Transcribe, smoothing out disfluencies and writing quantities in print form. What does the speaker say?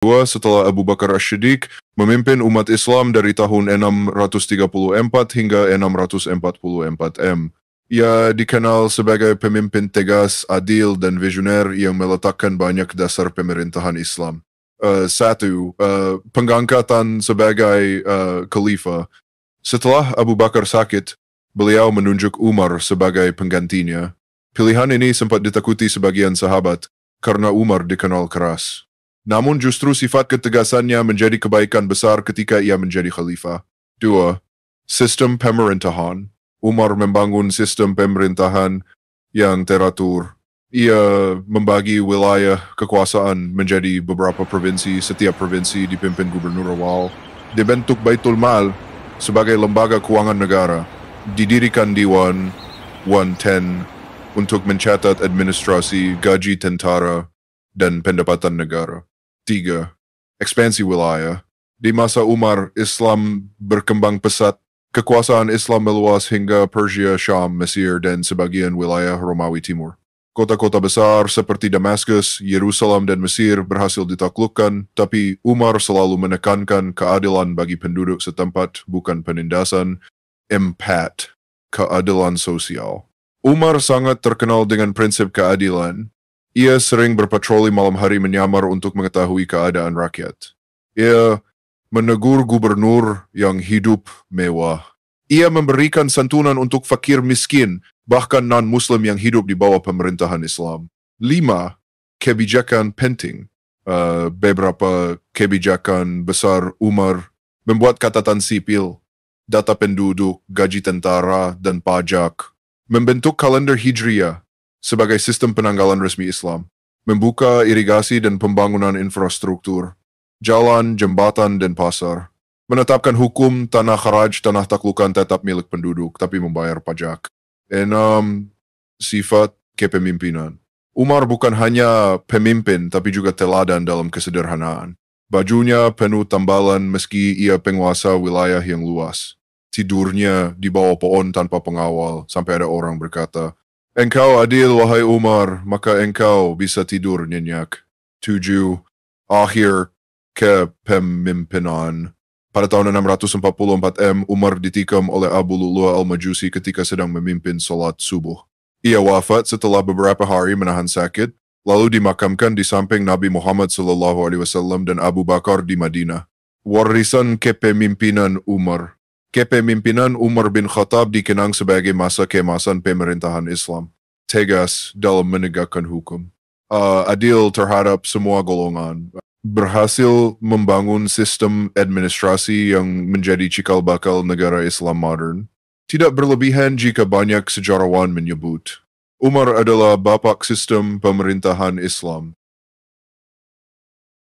setelah Abu Bakar As-Siddiq memimpin umat Islam dari tahun 634 hingga 644 M. Ia dikenal sebagai pemimpin tegas, adil, dan visioner yang meletakkan banyak dasar pemerintahan Islam. Pengangkatan sebagai khalifah. Setelah Abu Bakar sakit, beliau menunjuk Umar sebagai penggantinya. Pilihan ini sempat ditakuti sebagian sahabat karena Umar dikenal keras. Namun justru sifat ketegasannya menjadi kebaikan besar ketika ia menjadi khalifah. 2. Sistem pemerintahan. Umar membangun sistem pemerintahan yang teratur. Ia membagi wilayah kekuasaan menjadi beberapa provinsi. Setiap provinsi dipimpin gubernur awal. Dibentuk Baitul Mal sebagai lembaga keuangan negara. Didirikan Dewan 110 untuk mencatat administrasi, gaji tentara, dan pendapatan negara. 3. Ekspansi wilayah. Di masa Umar, Islam berkembang pesat. Kekuasaan Islam meluas hingga Persia, Syam, Mesir, dan sebagian wilayah Romawi Timur. Kota-kota besar seperti Damaskus, Yerusalem, dan Mesir berhasil ditaklukkan, tapi Umar selalu menekankan keadilan bagi penduduk setempat, bukan penindasan. 4. Keadilan sosial. Umar sangat terkenal dengan prinsip keadilan. Ia sering berpatroli malam hari menyamar untuk mengetahui keadaan rakyat. Ia menegur gubernur yang hidup mewah. Ia memberikan santunan untuk fakir miskin, bahkan non-Muslim yang hidup di bawah pemerintahan Islam. 5. Kebijakan penting. Beberapa kebijakan besar Umar membuat catatan sipil, data penduduk, gaji tentara, dan pajak. Membentuk kalender Hijriah sebagai sistem penanggalan resmi Islam. Membuka irigasi dan pembangunan infrastruktur, jalan, jembatan, dan pasar. Menetapkan hukum tanah kharaj, tanah taklukan tetap milik penduduk, tapi membayar pajak. 6. Sifat kepemimpinan. Umar bukan hanya pemimpin, tapi juga teladan dalam kesederhanaan. Bajunya penuh tambalan meski ia penguasa wilayah yang luas. Tidurnya di bawah pohon tanpa pengawal, sampai ada orang berkata, "Engkau adil, wahai Umar, maka engkau bisa tidur nyenyak." 7. Akhir kepemimpinan. Pada tahun 644 M, Umar ditikam oleh Abu Lu'lu'ah al-Majusi ketika sedang memimpin salat subuh. Ia wafat setelah beberapa hari menahan sakit, lalu dimakamkan di samping Nabi Muhammad SAW dan Abu Bakar di Madinah. Warisan kepemimpinan Umar. Kepemimpinan Umar bin Khattab dikenang sebagai masa keemasan pemerintahan Islam. Tegas dalam menegakkan hukum. Adil terhadap semua golongan. Berhasil membangun sistem administrasi yang menjadi cikal bakal negara Islam modern. Tidak berlebihan jika banyak sejarawan menyebut Umar adalah bapak sistem pemerintahan Islam.